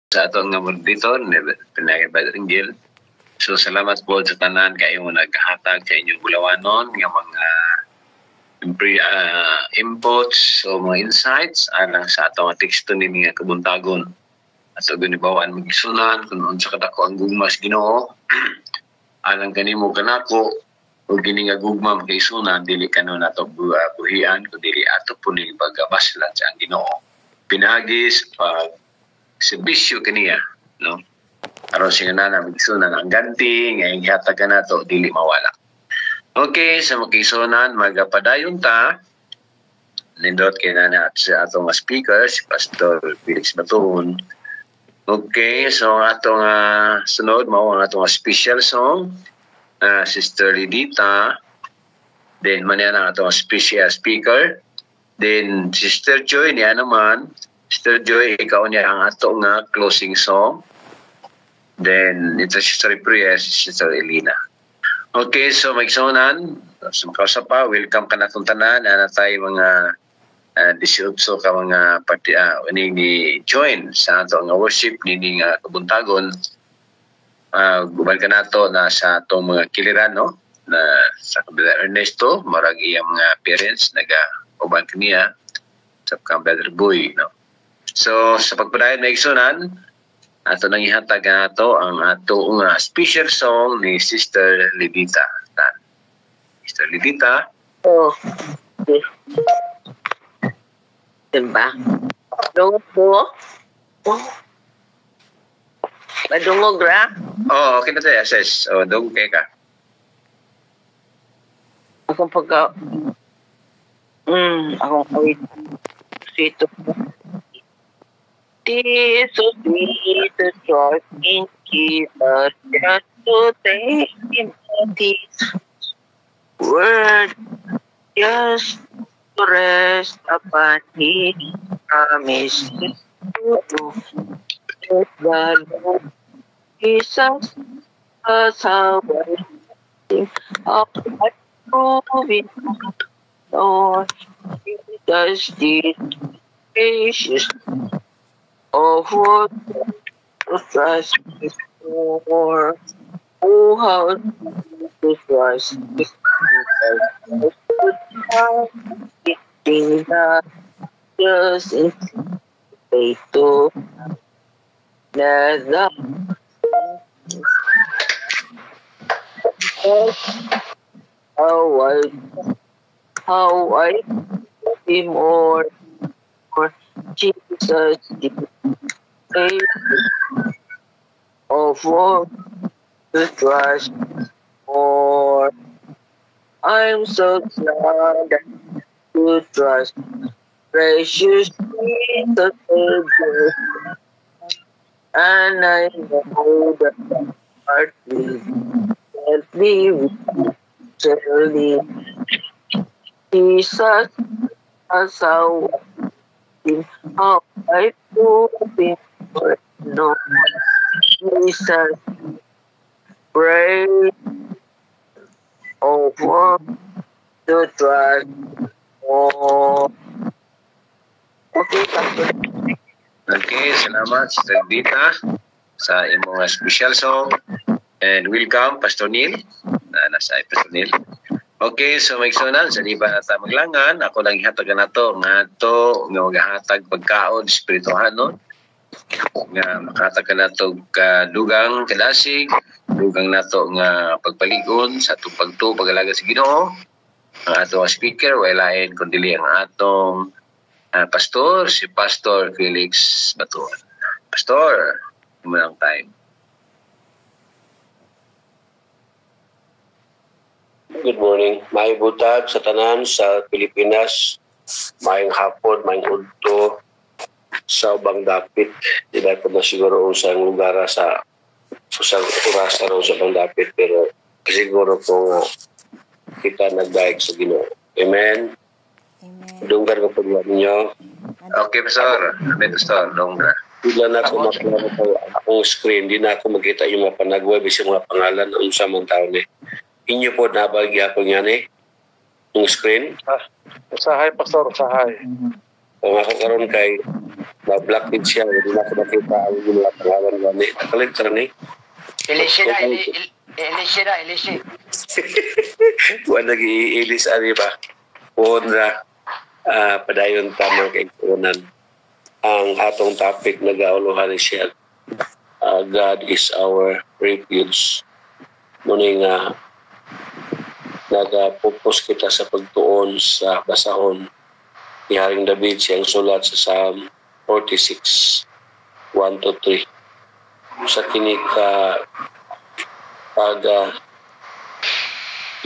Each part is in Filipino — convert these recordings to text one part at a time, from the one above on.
sa atong nga monitor ni Brother Angel. So salamat po sa tanan kayo naghatag sa inyong bulawanon nga mga inputs o mga insights alang sa atong teksto ni nga kabuntagon. Ato ginibawaan magisunan kung unsa kadako ang gugmas Ginoo alang kanimo kanako o gini nga gugma magisunan dili kanon nato buhian kun dili ato puning pagabaslan sa ang Ginoo. Pinagis pag serbisyo kaniya, no? Aron siya na magisunan ang ganti nga ihatag kanato dili mawala. Okay, sa makisunan magapadayon ta nindot kay na sa atong speaker si Pastor Felix Batuon. Okay, so atong sunod mao ang atong special song Sister Lidita. Then man yan ang atong special speaker. Then Sister Joy niya naman. Sister Joy, ikaw niya ang atong closing song. Then ito Sister Priya, Sister Elena. Okay, so magsunan. Sumkausa pa, welcome ka na itong tanan. Na tayo mga 18 ka mga ni join sa atong worship ni nga kabuntagon. Gubal ka na ito na sa itong mga kiliran, no? Na sa Brother Ernesto, marag iyang mga parents, nag-uban kaniya sa Brother Boy, no? So, sa pagpadayon na igsunan, ato nang ihatag nato ang ato special song ni Sister Lidita. Sister Lidita. Oh. Diba? Dungog po. Madungog ra? Oh, okay na tayo, sis. Oh, dungog kay ka. Akong pagka... akong kawit. Sito po. It is so sweet to trust in Jesus, just to take Him at His word, just to rest upon His promise. Let the Lord Jesus us how of proving Lord Jesus did gracious. Of what the trust is for, oh how the trust is for, it's not just in faith to never how I be more Jesus did of what the trust more. I'm so glad to trust precious Jesus Savior, and I know that heart will help me surely. Jesus has how I prove for no Jesus pray over the trust. Oh. Okay, Pastor. Okay, salamat Sister Dita sa imong special song. And welcome Pastor Neil. Nasa Pastor Neil. Okay, so magsunan sa di ba nata maglangan, ako lang ihatag na to nga maghatag pagkaon spirituhan, no? Nga makahatag ka na to dugang kalasig, dugang nato nga pagpaligon sa atong pagalaga sa Ginoo. Ang atong speaker walain kundi ang atong pastor, si Pastor Felix Batuon. Pastor, mo lang time. Good morning. May butag sa tanan sa Pilipinas. Mayong hapon, mayong udto sa ubang dapit. Di ba ko na siguro sa lugar sa oras araw sa ubang dapit. Pero siguro po nga kita nagdaig sa Ginoo. Amen. Dunggar ko po ninyo. Okay, Pastor. Amen, Pastor. Dunggar. Hindi na ako makita akong screen. Hindi na ako makita yung mga panagway. Bisa mga pangalan ng sa mga taon eh. Inyo po nabagya po yan eh. Yung screen. Usahay, Pastor. Usahay. Kung ako karoon kay na-blockade siya, hindi na nakita ang mga pangalan gani. Nakalit ka ni. Elisi. Huwag nag-iilis, ano ba? Puhon padayon tamang kaikunan. Ang atong topic nag-auluhan ni siya. God is our refuge. Muna nga nag-pupos kita sa pagtuon sa basahon ni Haring David siyang sulat sa Psalm 46, 1-3. Sa kinika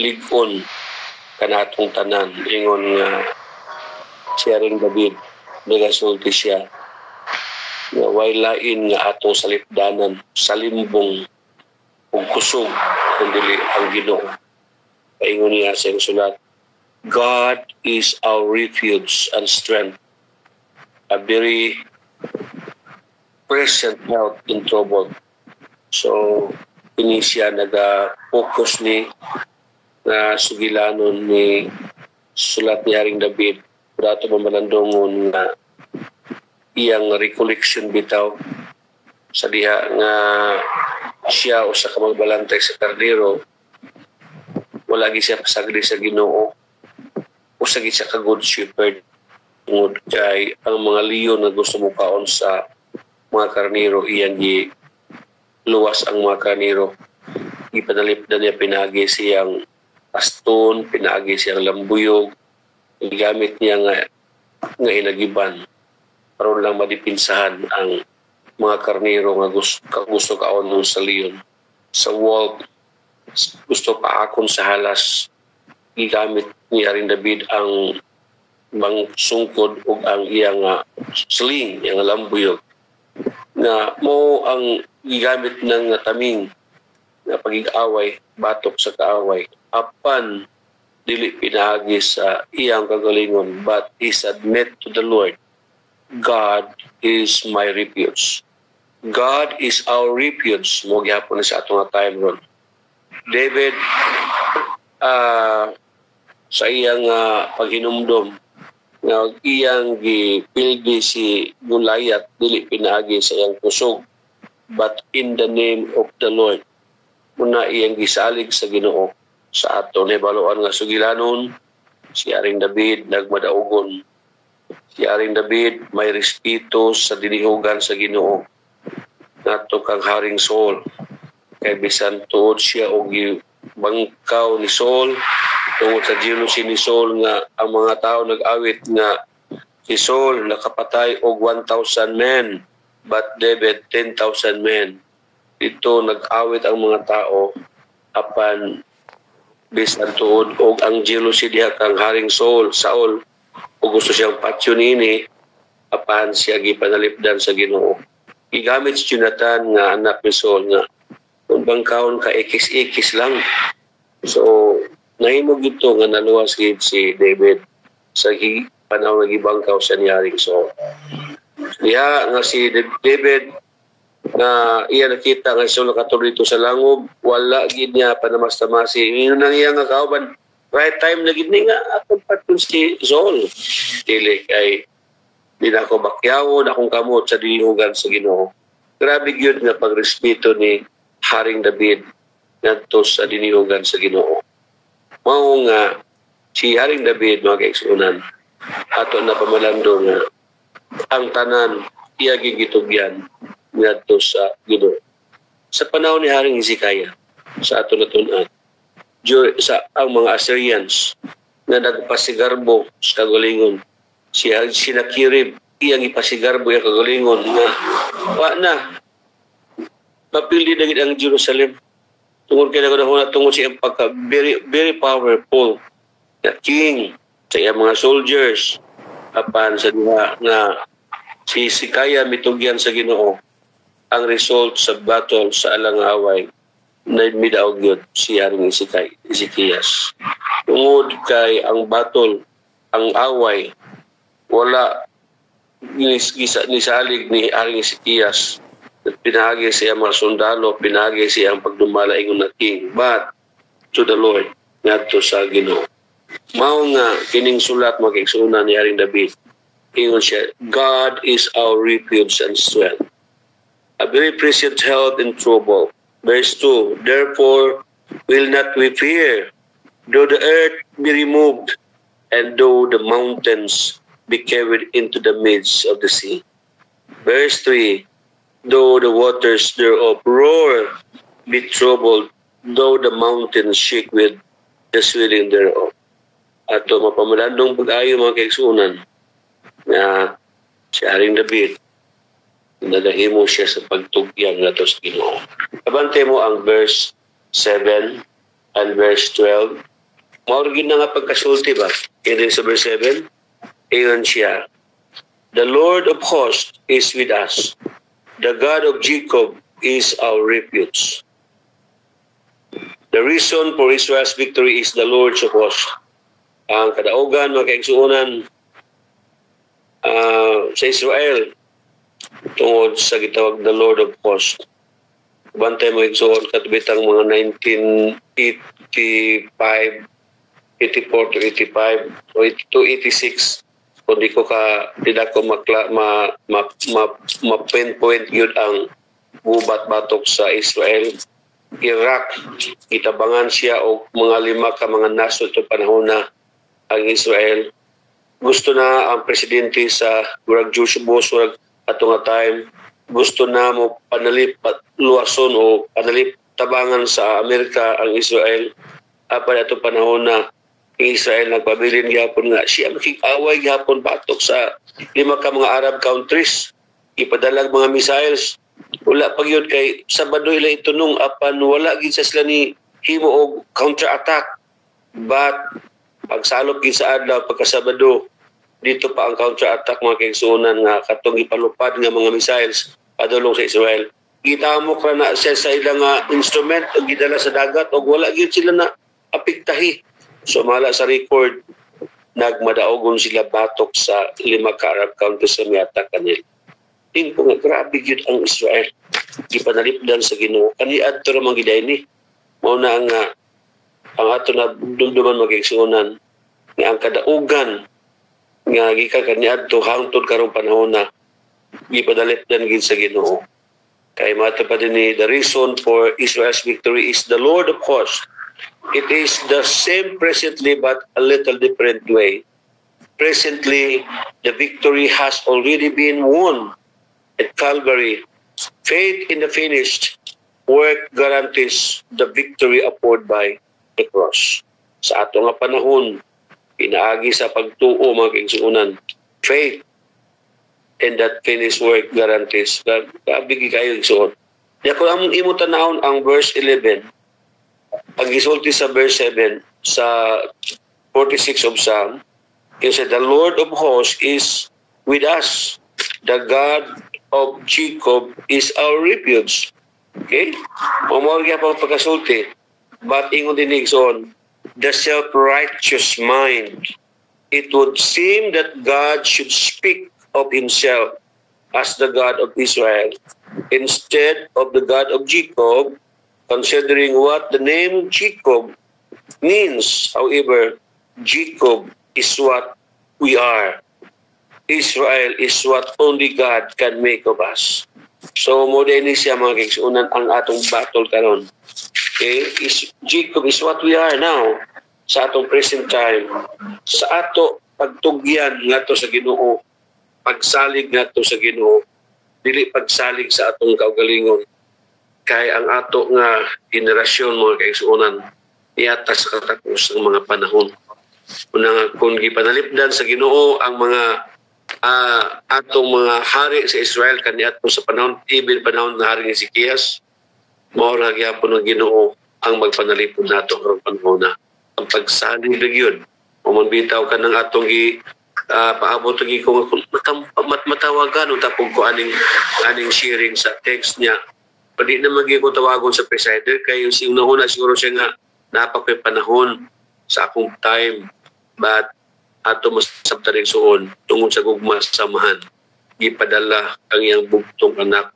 ligon kanatong tanan ingon nga si Haring David nagasulti siya nga way lain nga atong salipdanan salimbong ug kusog kundi ang Ginoo. Paingon niya sa sulat, God is our refuge and strength, a very present help in trouble. So ini siya nag-focus ni na sugilanon ni sulat ni Haring David dato mamalandongon nga iyang recollection bitaw sa diha nga siya usa ka magbalantay sa kardero wala gi siya pasagdi sa Ginoo usa gi siya ka good shepherd tungod kay ang mga leon nga gusto mo kaon sa mga karnero iyang gi luwas ang mga karnero ipanalipdan niya pinagi siyang aston pinagi siyang lambuyog gamit niya nga inagiban aron lang madipinsahan ang mga karnero nga gusto kaon sa leon sa wolf gusto paakon sa halas gigamit ni Haring David ang bang sungkod ug ang iyang sling iyang lambuyog na mo ang gigamit ng taming na pagig-away batok sa kaaway apan dili pinagi sa iyang kagalingon but he submit to the Lord. God is my refuge. God is our refuge. Mo gyapon sa atong time ron. David sa iyang paghinumdom nga iyang gipildi si Goliath dili pinaagi sa iyang kusog but in the name of the Lord. Muna iyang gisalig sa Ginoo sa aton hibaluan nga sugilanon si Haring David nagmadaugon. Si Haring David may respeto sa dinihugan sa Ginoo. Nato kang Haring Saul kay bisan tuod siya og bangkaw ni Saul tungod sa jealousy ni Saul nga ang mga tao nag-awit nga si Saul nakapatay og 1,000 men but David 10,000 men. Ito nag-awit ang mga tao apan bisan tuod og ang jealousy diha kang Haring Saul o gusto siyang patyo nini apan siya gipanalipdan sa Ginoo. Gigamit si Jonathan nga anak ni Saul nga kung bangkaon ka ikis-ikis lang. So nahimo gito nga naluwas gid si David sa panahon nga gibangkaw sa ni Haring Saul. Diha nga si David na iya nakita nga Saul nakatuloy dito sa langob wala gid niya panamas-tamasi ingon nang iya nga kauban right time na gid ni nga akong patun si Saul dili kay di na ako bakyawon akong kamot sa dilihugan sa Ginoo. Grabe gyud nga pagrespeto ni Haring David ngadto sa dilihugan sa Ginoo. Mao nga si Haring David mga kaigsuonan ato na pamalando nga ang tanan iya gigitugyan ngadto sa Ginoo. Sa panahon ni Haring Hezekiah sa ato natun-an sa ang mga Assyrians na nagpasigarbo sa kagalingon si Sennacherib iyang ipasigarbo yung kagalingon nga wa na mapildi na gid ang Jerusalem tungod kay naguna tungod siya pagka very powerful na king sa iyang mga soldiers apan sa diha nga si Hezekiah mitugyan sa Ginoo ang result sa battle sa alang away na midaog yun si Haring Ezekias. Tungod kay ang battle, ang away, wala nisalig ni Haring Ezekias. Pinahagi siya mga sundalo, pinahagi siya ang pagdumala ingon na king. But to the Lord, ngadto sa Ginoo. Mao nga kining sulat magigsunan ni Haring David ingon siya, God is our refuge and strength, a very present help in trouble. Verse 2, therefore will not we fear, though the earth be removed, and though the mountains be carried into the midst of the sea. Verse 3, though the waters thereof roar, be troubled, though the mountains shake with the swelling thereof. Ato mapamalandong pag-ayo mga kaigsuunan na si Haring David, nadahimo siya sa pagtugyang nato sa Ginoo. Abante mo ang verse 7 and verse 12. Maurigin na nga pagkasulti ba? Yan sa verse 7, ayon siya, the Lord of hosts is with us. The God of Jacob is our refuge. The reason for Israel's victory is the Lord of hosts. Ang kadaugan, mga kaigsuunan sa Israel, tungod sa gitawag the Lord of hosts. Bantay mo igsuon katubitang mga 1985, 84 to 85 o 86, kung di ko ma-pinpoint yun ang gubat batok sa Israel. Iraq, itabangan siya o mga 5 ka mga nasod sa panahon na ang Israel. Gusto na ang presidente sa George Bush ato nga time, gusto na mo panalip luwason o panalip tabangan sa Amerika ang Israel. Apan ato panahon na Israel nagpabilin gyapon nga siya makikaway gyapon batok sa 5 ka mga Arab countries, ipadalag mga missiles. Wala pag yun kay Sabado ila itunong apan wala gid sa sila ni himo og counter attack, but pagsalop gid sa adlaw pagka Sabado dito pa ang counter attack mga kaigsuonan nga katong ipalupad nga mga missiles padulong sa Israel. Gitamok ra na sa ilang instrument o gidala sa dagat o wala gid sila na apektahi. So mala sa record, nagmadaogon sila batok sa 5 ka Arab countries sa miatak kanila. Tingko nga grabe yun ang Israel. Ipanalipdan sa Ginoo. Kani adto ra man giday ni. Mao na ang ato na dumduman magigsuonan nga ang kadaugan nga gikan kani adto hangtod karong panahon na ipanalipdan gid sa Ginoo. Kay mata pa din ni the reason for Israel's victory is the Lord of hosts. It is the same presently but a little different way. Presently, the victory has already been won at Calvary. Faith in the finished work guarantees the victory afforded by the cross. Sa ato nga panahon, inaagi sa pagtuo mga kaigsuonan, faith in that finished work guarantees. Kabigi kayo igsuon. Kaya kung ang imo tanawon ang verse 11, ang gisulti sa verse 7 sa 46 of Psalm, he said, the Lord of hosts is with us. The God of Jacob is our refuge. Okay? Mamawag pang pagkasulti. But ingon din igsoon, the self-righteous mind. It would seem that God should speak of himself as the God of Israel instead of the God of Jacob, considering what the name Jacob means. However, Jacob is what we are. Israel is what only God can make of us. So, mo din siya mga kaigsuonan ang atong battle karon. Okay? Jacob is what we are now sa atong present time. Sa ato pagtugyan ngadto sa Ginoo, pagsalig ngadto sa Ginoo, dili pagsalig sa atong kaugalingon. Kay ang ato nga generasyon mga kaigsuonan iyata sa katapos ng mga panahon. Una kung gipanalipdan sa Ginoo ang mga atong mga hari sa Israel kaniadto sa panahon, even panahon ng Haring Ezekias, mao ra gyapon ng Ginoo ang magpanalipod nato karong panahon na ang pagsalig gyud. O man bitaw ka ng atong paabot lagi ko matawagan o tapog ko aning sharing sa text niya. Pwede na magi ko tawagon sa presider kay si una siguro siya nga napakay panahon sa akong time, but ato mas sabtaring suon tungod sa gugma sa samahan gipadala ang iyang bugtong anak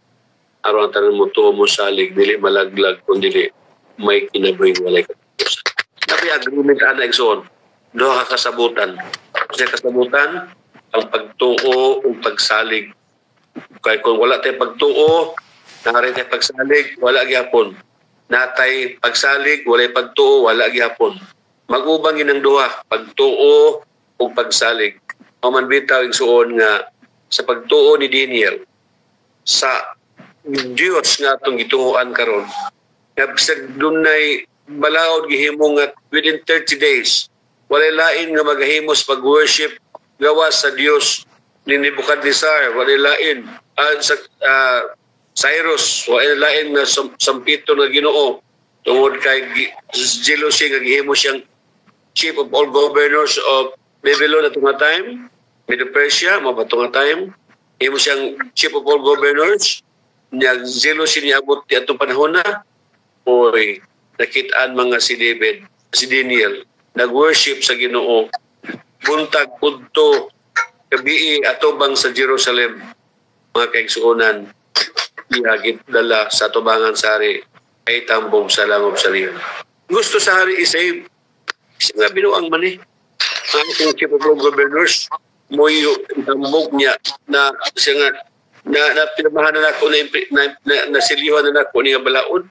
aron tanan mo tuo mo salig dili malaglag kun dili may kinabuhing walay katapusan. Tapi agreement ana igsoon duha ka kasabutan. Sa kasabutan ang pagtuo o pagsalig. Kaya kung wala tayong pagtuo, nangari tayong pagsalig, wala gyapon. Natay pagsalig, wala pagtuo, wala gyapon. Mag-ubang yun ang duha, pagtuo o pagsalig. Maman bitaw yung suon nga sa pagtuo ni Daniel, sa Diyos nga itong gituhuan karon. Nabsag dunay balaod gihimo nga within 30 days, walay lain nga maghimos pag-worship gawa sa Dios ni Nebuchadnezzar, walay lain sa Cyrus, walay lain nga sampito nga Ginoo tungod kay jealousy nga gihimo siyang chief of all governors of Babylon at nga time, Medo-Persia, mabato nga time, himo siyang chief of all governors, niya jealousy niya abot di atong panahon na, oy, nakitaan mga si David, si Daniel, nag-worship sa Ginoo, buntag udto gabi atubang sa Jerusalem, mga kaigsuonan, ihagit dala sa tubangan sa hari, ay tambong sa langob sa liyon. Gusto sa hari isave, nga binuang man ang chief of all governors, mo yung tambog niya na siya nga na pinamahanan ako na siliyuhan na ako niya balaod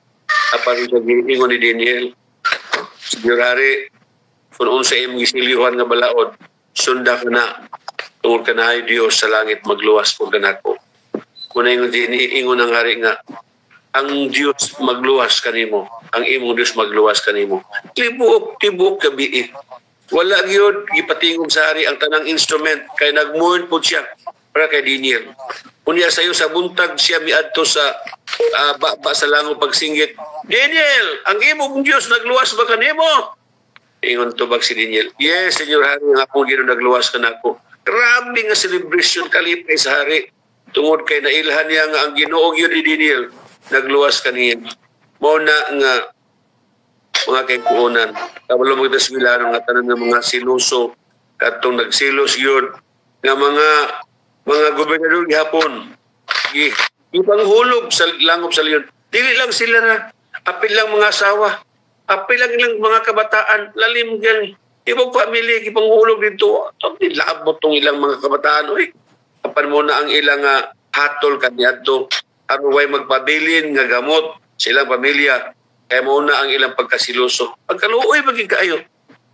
apan sa giingon ni Daniel sigurari kung unsa imong gisiliyuhan nga balaod sunda ka na tungod ka na Diyos sa langit magluwas po kanako kung ingon ang hari nga ang Diyos magluwas kanimo ang imong Diyos magluwas kanimo tibuok gabi wala gyud gipatingog sa hari ang tanang instrument kay nagmourn po siya para kay Daniel. Unya sayo sa buntag siya miadto sa baba sa lango pagsinggit. Daniel, ang imong Dios nagluwas ba kanimo? Ingon tubag si Daniel. Yes, Senyor Hari, nga akong Ginoo nagluwas kanako. Grabe nga celebration kalipay sa hari. Tungod kay nailhan niya nga ang Ginoo gyud ni Daniel nagluwas kaniya. Mao na nga mga kaikuunan. Kabalo mo kita similaron nga tanan ng mga siluso katong nagsilos yun nga mga gobernador gihapon ipanghulog sa langob sa liyon. Dili lang sila na apil lang mga asawa, apil lang ilang mga kabataan, lalim gani. Ibang pamilya ipanghulog dito. Labot tong ilang mga kabataan. Uy, apan mo na ang ilang hatol kaniadto aron way magpabilin nga gamot silang pamilya. Kaya mauna ang ilang pagkasiloso. Pagkaluoy maging kaayo.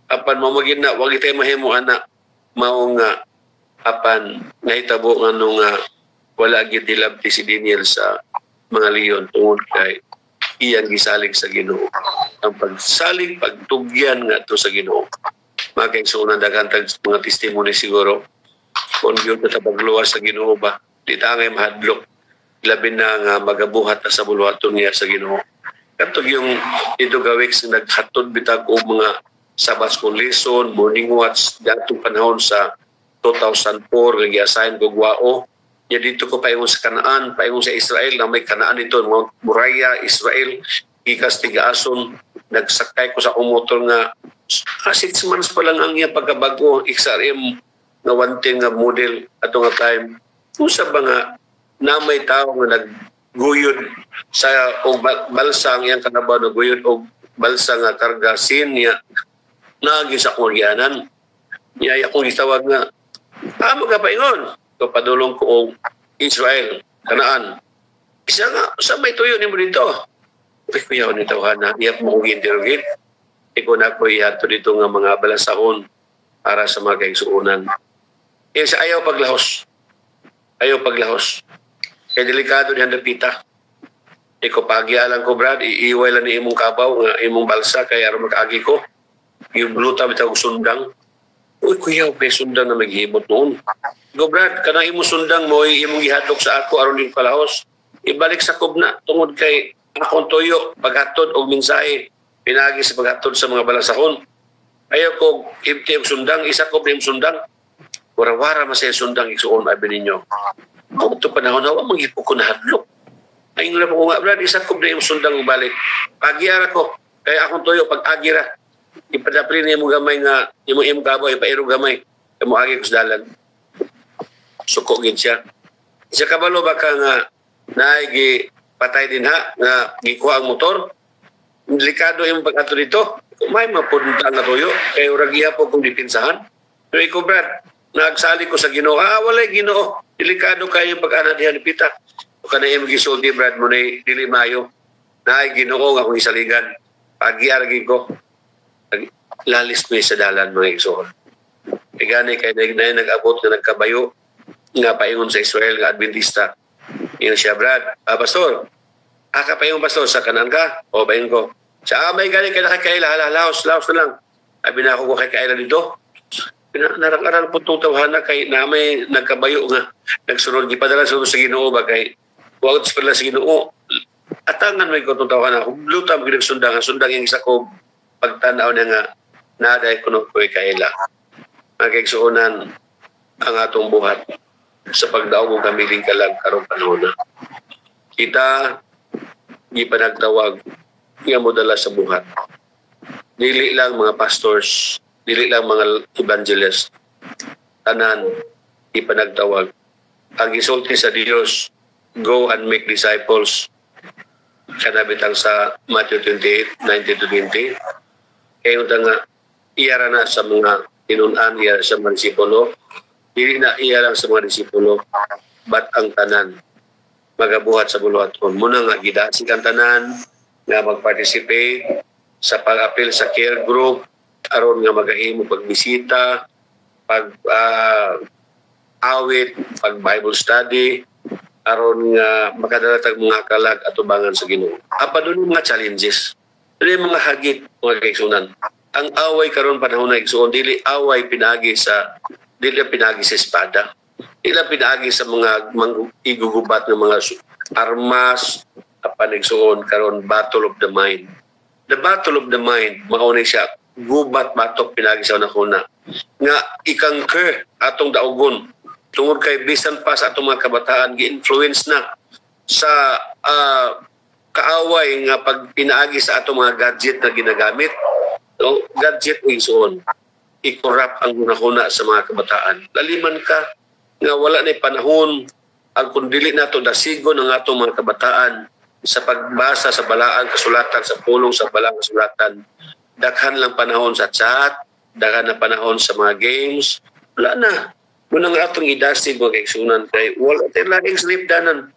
Apan mo maging na, wag tayo mahimo anak. Mao nga, apan nahitabo nga nung wala gidilabti si Daniel sa mga leon tungod kay iyang gisalig sa Ginoo. Ang pagsalig, pagtugyan nga to sa Ginoo. Mga kaigsuonan daghan tag mga testimony siguro. Kung yun na pagluwas sa Ginoo ba, di tangay mahadlok. Labi na nga magabuhat na sa buluhaton niya sa Ginoo. Katog yung ito gawiks naghatod bitag o mga Sabbath school lesson, morning watch, datong panahon sa 2004, nag-i-assign ko Guao. Ya dito ko paingon sa Kanaan, paingon sa Israel, na may Kanaan dito, Mount Moriah, Israel, ikas tiga-ason, nagsakay ko sa motor nga, 6 months pa lang ang iya pagkabago, XRM, nga wanting nga model, ato nga time. Kung sa mga na may tao nga nagguyod sa og balsa ang iyang kanabaw na guyod og balsa nga karga niya nagi sa Koreanan niya akong itawag nga magapaingon padulong ko og Israel Kanaan isa nga sa may tuyo nimo dito kuya ni tawhana iyap mo og interrogate iko na ko ihato dito nga mga balasahon para sa mga kaigsuonan sa ayaw paglahos kaya delikado niyan napita. Iko pagyalan ko Brad, iiway lang ni imong kabaw nga imong balsa kaya aron mag-agi ko. Yung bluta bitaw sundang. Uy kuya, may sundang na maghimot noon. Go Brad, kanang imong sundang mo imong gihadlok sa ako aron din palahos. Ibalik sa kubna tungod kay akong tuyo paghatod og mensahe pinagi sa paghatod sa mga balasahon. Ayaw ko ibti og sundang, isa ko imong sundang. Wara-wara masaya sundang isuon abi ninyo. Kung ito panahon na, mag-ipo ko na hadlok. Ayun na po ko nga, Brad, isa ko na yung sundang ubalik. Pagyara ko, kaya akong tuyo, pag-agira, ipadapri niya mo gamay nga, yung imong kaboy, ipairo gamay, kaya mo agi ko sa dalan. Sukogin siya. Isa kabalo baka nga, naigi patay din ha, nga gikuha ang motor. Delikado yung pag-ato dito. May mapunta nga tuyo, kaya uragiya po kung dipinsahan. Pero ikaw, Brad, nagsali ko sa Ginoo. Walay Ginoo. Delikado kayo pag-ana diha ni Pita. O kanay magisulti Brad mo nay dili mayo. Naay Ginoo nga akong isaligan. Pagi-argi ko. Lalis ko sa dalan mga igsoon. Igani kay nag-abot nga nagkabayo nga paingon sa Israel nga Adventista. Ingon siya, Brad, pastor, kapaingon pastor sa kanan ka? O paingon ko. Sa may gani kay nakakaila, laos na lang. Sabi na ako ko kay kaila dito. Narang-arang po itong tawhana kay na may nagkabayo nga. Nagsunod, ipadala sunod sa Ginoo ba kay wag pala sa Ginoo. Atangan may ko itong tawhana. Lutam sundang yung isa ko pagtanaw niya nga naday ko nung ko'y kaila. Magkaigsuunan ang atong buhat sa pagdaog ng kamiling kalag karong panahon na. Kita ipanagtawag nga modala sa buhat. Dili lang mga pastors, dili lang mga evangelist, tanan ipanagtawag. Ang isulti sa Dios, go and make disciples. Kanabitang sa Matthew 28, 19-20. Kaya nga, iyara na sa mga tinunan, iyara sa mga disipulo. Dili na iyara sa mga disipulo, but ang tanan magabuhat sa buluhaton. Muna nga gidasig ang tanan nga mag-participate sa pag-apil sa care group, aron nga magahimo pagbisita, pag-awit, pag-Bible study, aron nga makadalatag mga kalag at ubangan sa Ginoo. Apa doon mga challenges, doon mga hagit, mga kaigsunan. Ang away karon panahon na igsuon, dili away pinagi sa espada. Dili pinagi sa mga igugubat ng mga armas, apan igsuon karon battle of the mind. The battle of the mind, maunay siya gubat batok pinagi sa una nga ikangker atong daugon tungod kay bisan pa sa atong mga kabataan gi-influence na sa kaaway nga pag pinaagi sa atong mga gadget na ginagamit. So, gadget igsuon i-corrupt ang hunahuna sa mga kabataan. Laliman ka nga wala na panahon ang kundili nato dasigon ang atong mga kabataan sa pagbasa sa balaan kasulatan, sa pulong sa balaan kasulatan. Daghan lang panahon sa chat, daghan na panahon sa mga games. Wala na. Muna nga atong idasig mga kaigsunan kay wala tayo laging slipdanan.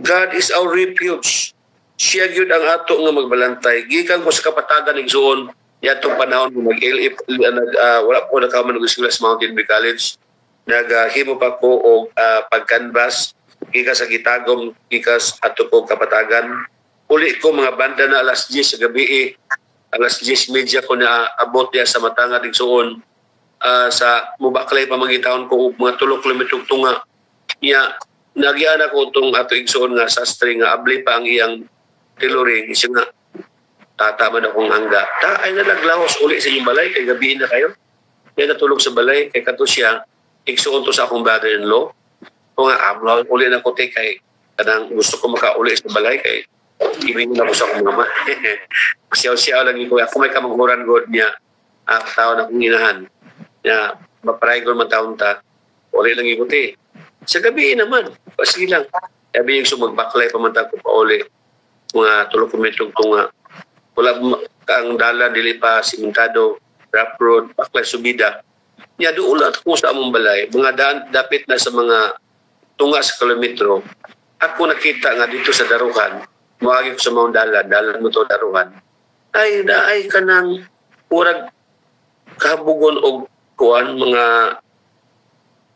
God is our refuge. Siya gyud ang ato nga magbalantay. Gikan ko sa kapatagan igsuon yatong panahon mo wala po nakaman ng sa Mountain View College. Naghimo pa ko og pag-canvas gikas sa Gitagom, gikas ato po kapatagan. Uli ko mga banda na alas 10 sa gabi, alas 10:30 ko na abot diya sa Matanga igsuon. Sa mubaklay pamangitahon ko mga 3 kilometro tunga. Niya nagyana ko itong ato igsuon nga sastre nga abli pa ang iyang tiluring. Siya nga tataman akong hangga. Ay nalaglahos uli sa inyong balay kay gabi na kayo. Kaya natulog sa balay kay kato siya igsuon to sa akong brother-in-law. O nga amlaw uli na ko kay kanang gusto ko makauli sa balay kay ibigin na ko sa akong mama. Siyaw-siyaw lang ko. Ako may kamanghuran god niya tao na kong inahan. Na maparay ko man taon ta. Uli lang ikuti. Sa gabi naman. Sige lang. Sabi yung sumagbaklay pamantag ko pa uli. Mga 3 kilometro tunga. Wala ang dalan dili pa simentado, rough road, baklay subida. Nya duulat ko sa among balay. Mga dapit na sa mga tunga sa kilometro. Ako nakita nga dito sa daruhan. Muagi ko sa mga dalan mo to daruhan. Ay kanang urag kabugon og kuan mga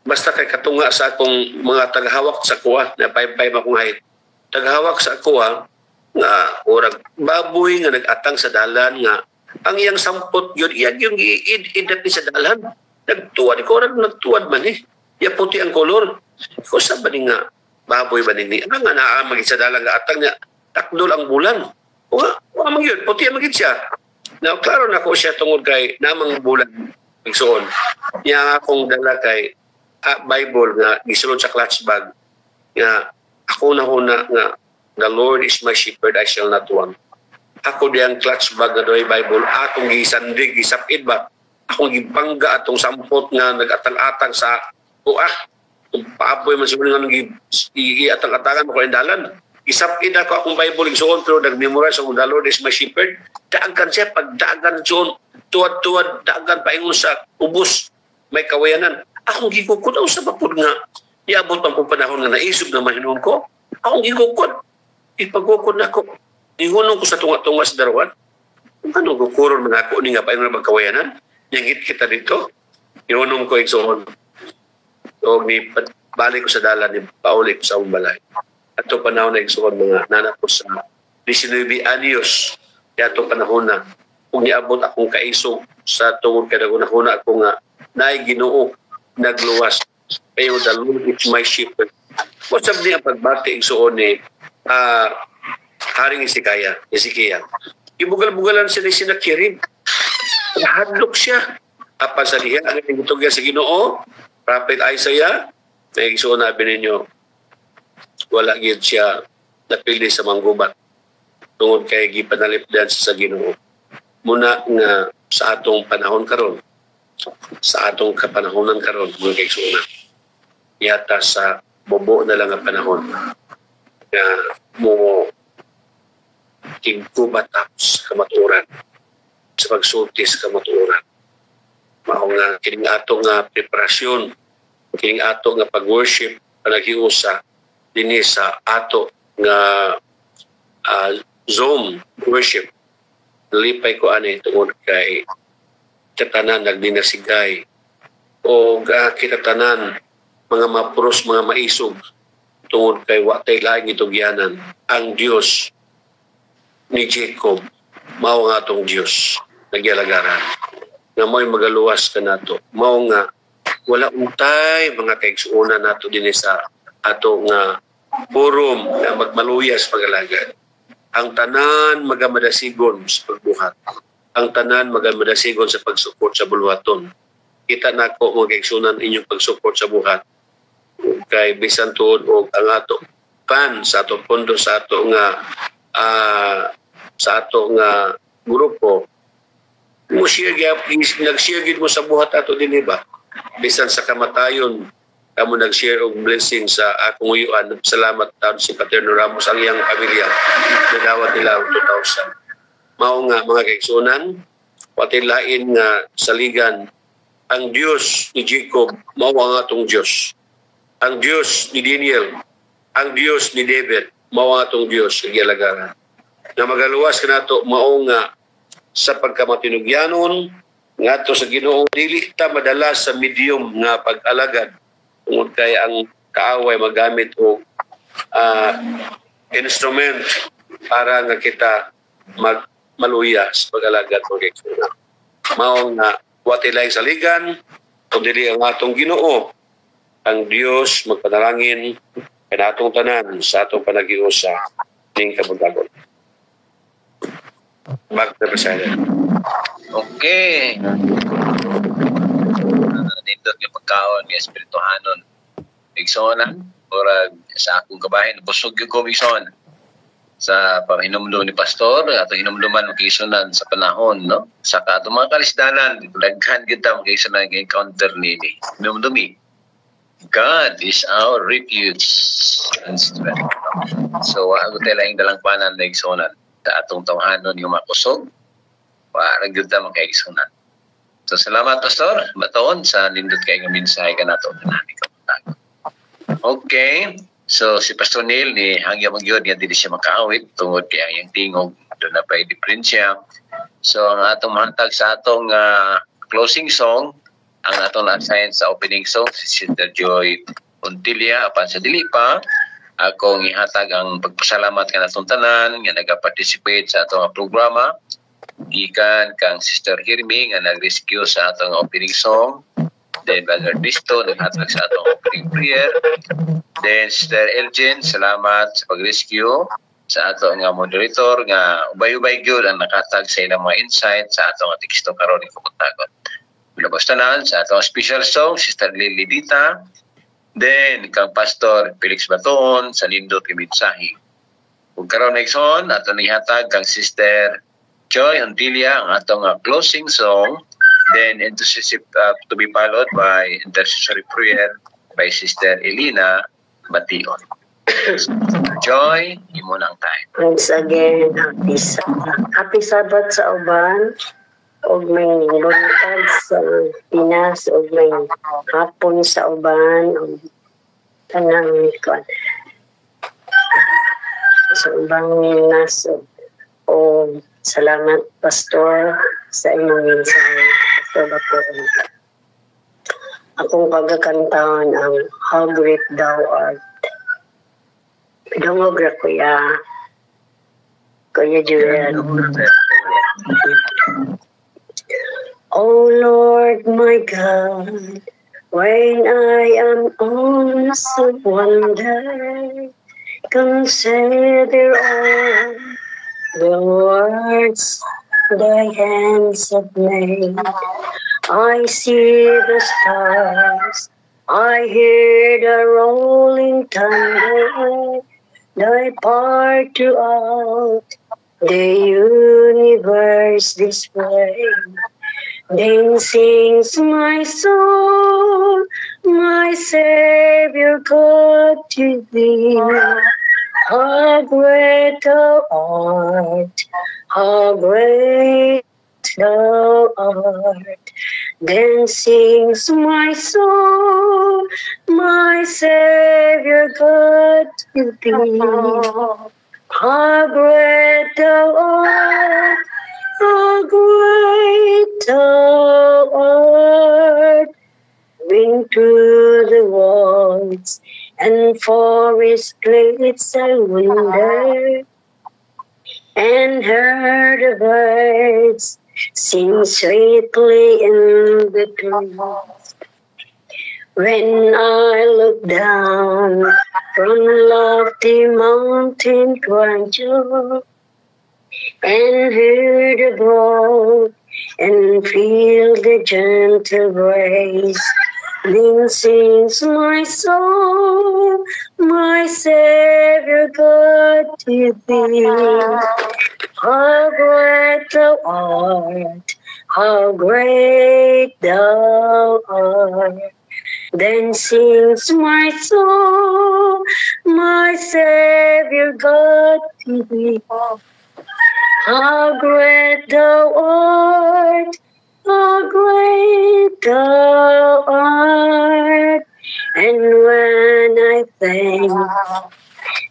basta kay katunga sa akong mga taghawak sa kuha na 5'5" akong height. Taghawak sa kuha nga urag baboy nga nag-atang sa dalan nga ang iyang sampot yun iyang yung idat ni sa dalan. Nagtuwad ko urag nagtuwad man Ya puti ang kolor. Ko sa ba nga baboy ba nini? Ang nga naa magit sa dalan nga atang nga takdol ang bulan. Wa magyud puti magit siya. Now klaro na ko siya tungod kay namang bulan igsuon. Niya akong dala kay Bible nga gisulod sa clutch bag nga ako na nga the Lord is my shepherd, I shall not want. Ako diyang clutch bag na doy Bible, akong gisandig, gisapid ba? Akong gibangga atong sampot nga nag-atang-atang sa uak. Paapoy man siguro nga i-atang-atangan mo ko yung dalan. Gisapid ako akong Bible, igsuon, pero nag-memorize ako, the Lord is my shepherd. Daagan siya, pag daagan siya, tuwad-tuwad, daagan paingon sa ubos, may kawayanan. Akong gikukod, sa mapod nga, iabot ang kong panahon nga naisip na mahinom ko, akong gikukod. Ipagkukod na ako. Ihunong ko sa tunga-tunga sa darawan. Ano kukuron mga ako ni nga pa yung magkawayanan? Yangit kita dito. Ihunong ko igsoon. O ni balik ko sa dalan, ni pauli ko sa umbalay. At ito panahon na igsoon mga nanak ko sa 19 anyos. Kaya ito panahon na kung niabot akong kaisog sa tungod ka na una ako nga naay Ginoo nagluwas. Pero the Lord is my shepherd. What's up niya pagbati igsoon ni Haring Hezekiah. Ibugal-bugalan siya ni Sinakirin. Nahadlok siya. Apan sa diha, ang itugya sa Ginoo, Prophet Isaiah, may igsoon nabi ninyo, wala gid siya napili sa manggubat. Tungod kay gipanalipdan sa Ginoo. Muna nga sa atong panahon karon, sa atong kapanahonan karon, mga kaigsoon, yata sa bobo na lang ang panahon na mo tiggubat tapos kamatuoran sa pagsulti sa kamatuoran. Mao nga kining ato nga preparasyon, kining ato nga pag-worship panaghiusa dinhi sa ato nga Zoom worship. Nalipay ko ani tungod kay katanan nagdinasigay o kita tanan mga mapros, mga maisog tungod kay watay laing itugyanan ang Dios ni Jacob mao nga atong Dios nagyalagaran nga mo'y magaluwas ka nato mao nga wala untay mga kaigsuonan nato dinhi sa ato nga forum na magmaluyas pagalagad. Ang tanan magamadasigon sa pagbuhat, ang tanan magamadasigon sa pagsuport sa bulwaton. Kita nako mga kaigsuonan inyong pagsuport sa buhat kay bisan tuod og ang ato pan sa ato pondo sa ato nga grupo mo nag-share gid mo sa buhat ato dinhi ba bisan sa kamatayon kamo nag-share og blessing sa akong uyuan. Salamat taon si Paterno Ramos ang iyang pamilya nadawat nila 2,000 mao nga mga kaigsuonan pati lain nga saligan ang Dios ni Jacob mao ang atong Dios. Ang Dios ni Daniel, ang Dios ni David mao ang atong Dios nagyalagaran. Na magaluwas kanato mao nga sa pagkamatinugyanon ngadto sa Ginoo dili ta madala sa medium nga pag-alagad tungod kay ang kaaway magamit og instrument para nga kita maluya sa pag-alagad mo kay Ginoo. Mao nga wati laing saligan ug dili ang atong Ginoo ang Dios magpanalangin kanatong tanan sa atong panaghiusa ning kabuntagon. Back to the president. Okay. Nindot yung pagkaon ng espirituhanon. Igsonan, or sa akong kabahin, busog yung komisyon sa panghinumdum ni Pastor, atong hinumduman magkaisonan sa panahon, no? Saka atong mga kalisdanan, laghan kita magkaisonan ng encounter ni hinumdumi. God is our refuge and strength. So, ako tayo lang dalang panan na igsonan sa atong tawhanon yung makusog para gyud ta makaigsunan. So salamat Pastor Baton sa nindot kay nga mensahe kanato kanani kabuntag. Okay. So si Pastor Neil ni hangya magyud nga dili siya makaawit tungod kay ang tingog do na pay diferensya. So ang atong mahantag sa atong closing song ang atong na-assign sa opening song si Sister Joy Untilia apan sa dili pa akong ihatag ang pagpasalamat kanatong tanan nga nagaparticipate sa atong programa gikan kang Sister Hirmi nga nag-rescue sa atong opening song, then Brother Disto naghatag sa atong opening prayer, then Sister Elgin salamat sa pag-rescue sa atong nga moderator nga ubay-ubay gyud ang nakatag sa ilang mga insight sa atong teksto karon ni kabuntagon. Labas tanan sa atong special song Sister Lily Dita. Then, kang Pastor Felix Baton sa nindot imitsahi. Kung karon na ikson, ato nihatag kang Sister Joy Antilia ang atong closing song. Then, intercessory to be followed by intercessory prayer by Sister Elina Bation. Joy, imo nang time. Once again, happy Sabbath sa uban. og may buntag sa Pinas og may hapon sa uban og tanang kuan sa ubang nasod. O salamat pastor sa imong mensahe, Pastor Baton. Akong pagkakantaon ang How Great Thou Art. Pidungog ra Kuya Julian. Oh Lord my God, when I am awesome wonder, consider all the words thy hands have made. I see the stars, I hear the rolling thunder, thy part throughout the universe display. Then sings my soul, my Savior God to thee. How great thou art, how great thou art. Then sings my soul, my Savior God to thee. How great thou art, how great thou art. Bring through the walls and forest glades I wonder, and heard the birds sing sweetly in the trees. When I look down from lofty mountain grandeur, and hear the brook and feel the gentle breeze, then sings my soul, my Savior God to thee. How great thou art, how great thou art. Then sings my soul, my Savior God to thee. How great thou art, how great thou art. And when I think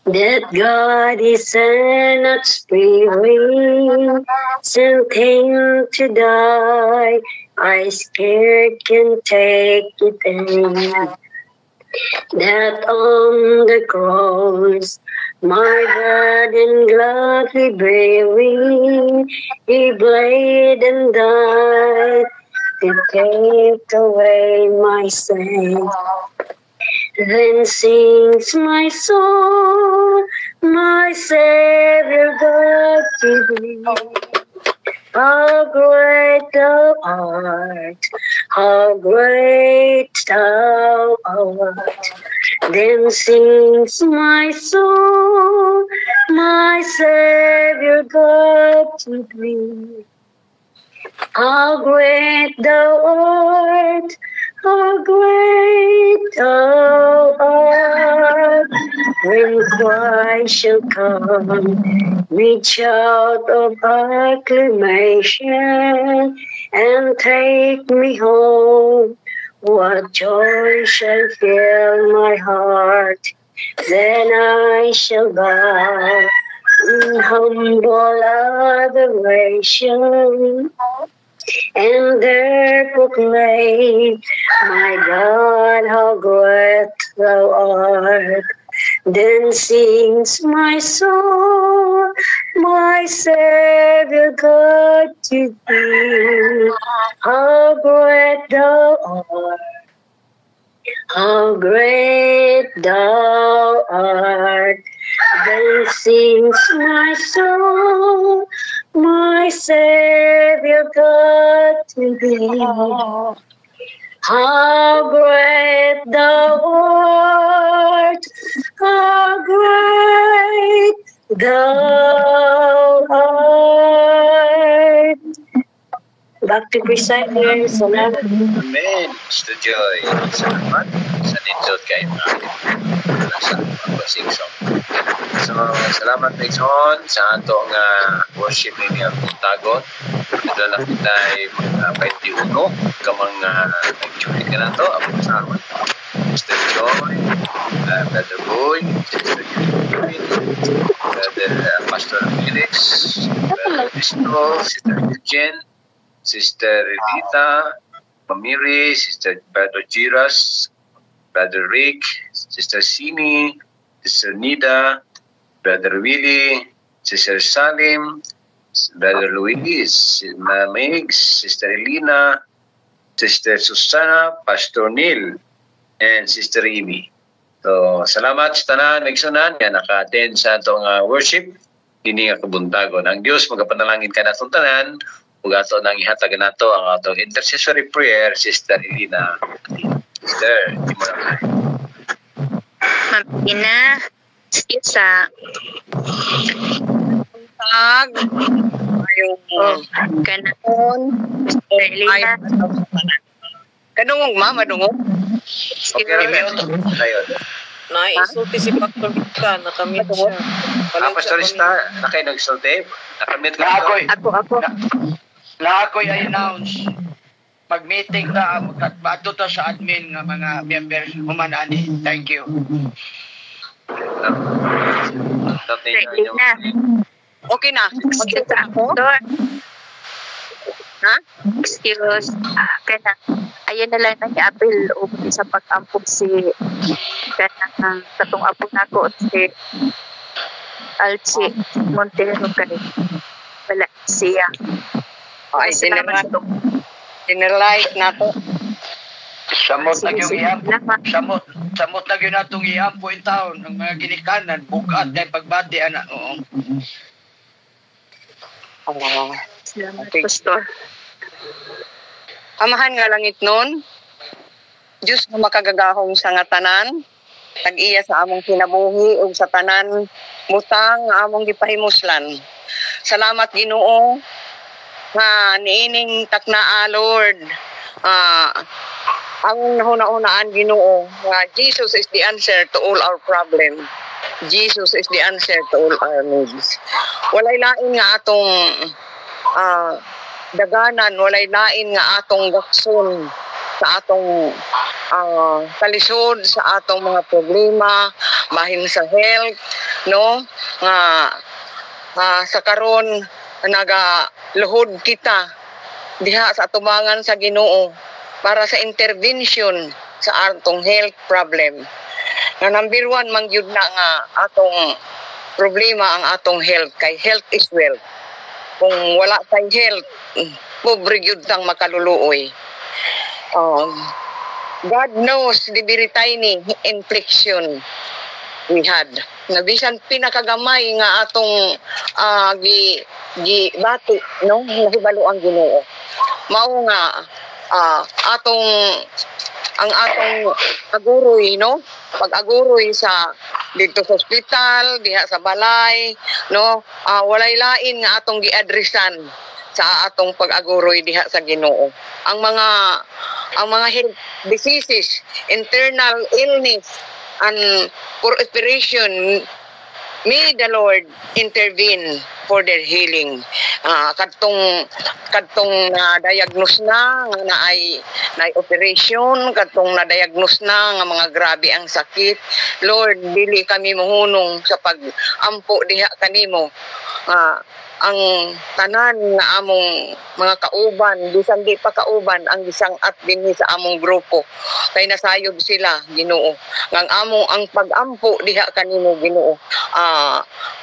that God is not sparing, sent him to die, I scared can take it in. That on the cross, my burden gladly bearing, he bled and died to take away my sin. Then sings my soul, my Savior God to thee. How great thou art, how great thou art. Then sings my soul, my Savior God to thee. How great thou art, how great thou art. When Christ shall come, reach out of acclamation and take me home, what joy shall fill my heart. Then I shall bow in humble adoration and there proclaim, my God, how great thou art. Then sings my soul, my Savior God to thee. How great thou art, how great thou art. Then sings my soul, my Savior God to thee. How great thou art, how great thou art. Back to President. Salamat. Amen. Mr. Joy, salamat sa nindot kayo natin. Sa pagbasing song. So, salamat next on sa atong worship ninyo ang tagon. Dala kita ay mga 21 ka mga nag-join ka na to. Ako sa Mr. Joy, Brother Boy, Sister Julie, Brother Pastor Felix, Brother Cristo, Sister Eugene, Sister Rita, Mamiri, Sister Brother Jiras, Brother Rick, Sister Sini, Sister Nida, Brother Willie, Sister Salim, Brother Luis, Migs, Sister Elena, Sister Susana, Pastor Neil, and Sister Amy. So, salamat sa tanan, Megsunan, nga naka-attend sa itong worship, hindi nga kabuntagon. Ang Diyos, magapanalangin ka na itong tanan, ug ato nang ihatag nato ang atong intercessory prayer, Sister Elena. Sister, di mo na kayo. Mapina, isa. Tag, ayong kanon, Elena. Kanungong ma, madungog. Okay, Ramiro. Ayun. Naisulti si Pastor Vita, nakamit siya. Pastor Star, na kayo nagsulti? Nakamit ka Ako. Na ako'y announce pag-meeting na magkatuto sa admin ng mga members humanani. Thank you. Elena. Okay na. Excuse ako. Ha? Excuse. Kaya ayun na lang nag-appeal o sa pag-ampog si kaya katong apo nako si Alci Montero kani. Wala siya. Ay, generalize na to. Samot na yung samot na yung natong iampo in town ng mga ginikanan, bukat na pagbati, anak. Oo. Salamat, Pastor. Amahan nga langit nun, Diyos na makagagahong sa nga tanan, tag-iya sa among kinabuhi o sa tanan, mutang nga among gipahimuslan. Salamat, Ginoo, nga niining taknaa, Lord. Ang nahuna-hunaan, Ginoo, nga Jesus is the answer to all our problem. Jesus is the answer to all our needs. Walay lain nga atong daganan, walay lain nga atong gakson sa atong kalisod, sa atong mga problema, bahin sa health, no? Nga sa karon nagaluhod kita diha sa atubangan sa Ginoo para sa intervention sa atong health problem. Nga number 1 man gyud na nga atong problema ang atong health, kay health is wealth. Kung wala tayong health, pobre gyud tang makaluluoy. God knows the very tiny infliction we had. Nga bisan pinakagamay nga atong bati, no? Nahibalo ang Ginoo. Mao nga ang atong aguroy, no? Pag-aguroy sa dito sa ospital, diha sa balay, no? Walay lain nga atong giadresan sa atong pag-aguroy diha sa Ginoo. Ang mga health diseases, internal illness, and for operation, may the Lord intervene for their healing. Kadtong na-diagnose na nga na operation, kadtong na-diagnose na nga mga grabe ang sakit. Lord, dili kami mohunong sa pag-ampo diha kanimo. Ang tanan nga among mga kauban, bisan di pa kauban ang gisangat dinhi sa among grupo, kay nasayob sila, Ginoo. Ngang among ang pag-ampo diha kanimo, Ginoo,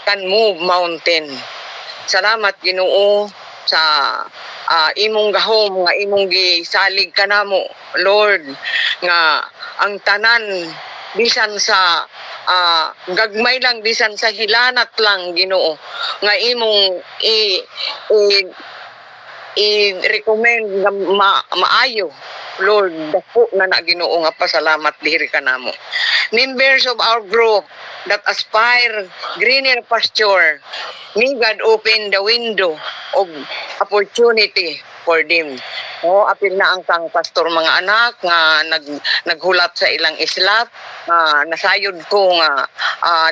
can move mountain. Salamat, Ginoo, sa imong gahom nga imong gisalig kanamo, Lord, nga ang tanan bisan sa gagmay lang, bisan sa hilanat lang, Ginoo, nga imong i-recommend nga maayo, Lord, dako na Ginoo, nga pasalamat diri kanamo. Members of our group that aspire greener pasture, may God open the window of opportunity for them. Apil na ang kang pastor mga anak nga naghulat sa ilang islat, nasayod ko nga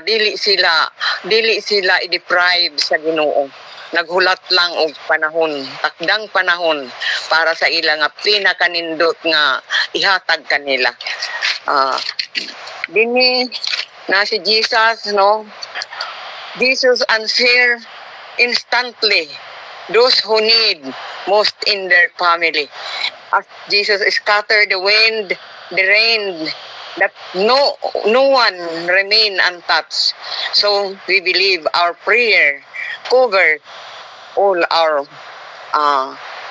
dili sila i-deprive sa Ginoo. naghulat lang og panahon, takdang panahon para sa ila nga pinakanindot nga ihatag kanila. Dinhi na si Jesus, no? Jesus answer instantly those who need most in their family. As Jesus scattered the wind, the rain, that no one remain untouched. So we believe our prayer covered all our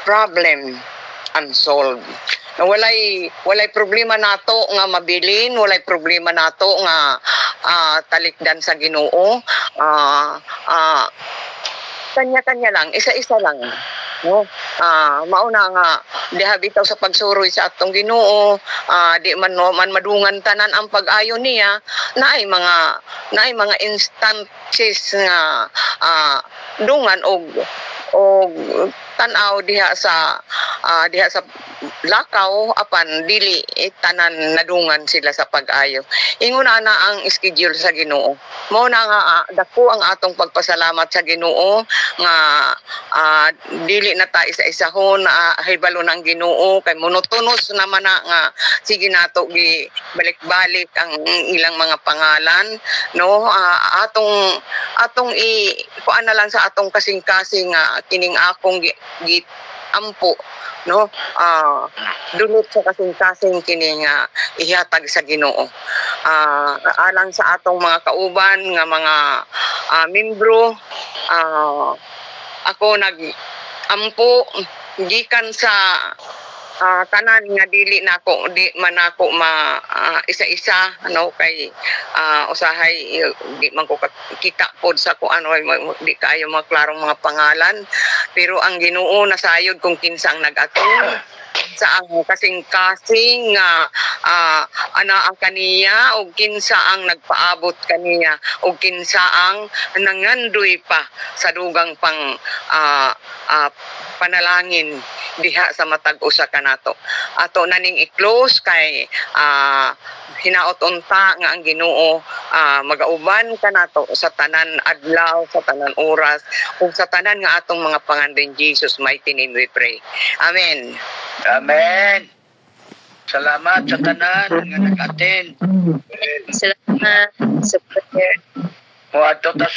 problem unsolved. Walay problema nato nga mabilin, walay problema nato nga talikdan sa Ginoo. Kanya-kanya lang, isa-isa lang. No? Mauna nga diha bitaw sa pagsuroy sa atong Ginoo, di man madungan tanan ang pag-ayo niya, naay mga instances nga dungan og tan-aw diha sa lakaw apan dili tanan nadungan sila sa pag-ayo. Ingon na ang schedule sa Ginoo. Mao na nga dako ang atong pagpasalamat sa Ginoo nga dili na ta isa-isahon hibalo ng Ginoo kay monotonos naman na nga sige nato gi balik-balik ang ilang mga pangalan, no? Atong kuan na lang sa atong kasing-kasing kining akong gi ampo, no? Dulot sa kasing-kasing kini nga ihatag sa Ginoo. Alang sa atong mga kauban nga mga membro, ako nag-ampo gikan sa tanan nga di man ako isa-isa, ano, kay usahay di man ko kita pod sa kung ano, di kayo maklarong mga pangalan, pero ang Ginoo nasayod kung kinsa ang nag-atong sa ang kasing-kasing ana ang kaniya o kinsa ang nagpaabot kaniya o kinsa ang nangandoy pa sa dugang pang panalangin diha sa matag usa kanato. Ato naning i-close kay hinaot unta nga ang Ginoo magauban kanato sa tanan adlaw, sa tanan oras, ug sa tanan nga atong mga pangandoy. Jesus mighty name we pray. Amen. Amen. Salamat sa tanan nga nag-attend. Salamat sa prayer. Mo adto ta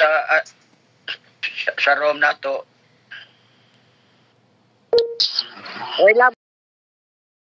sa room nato. Wala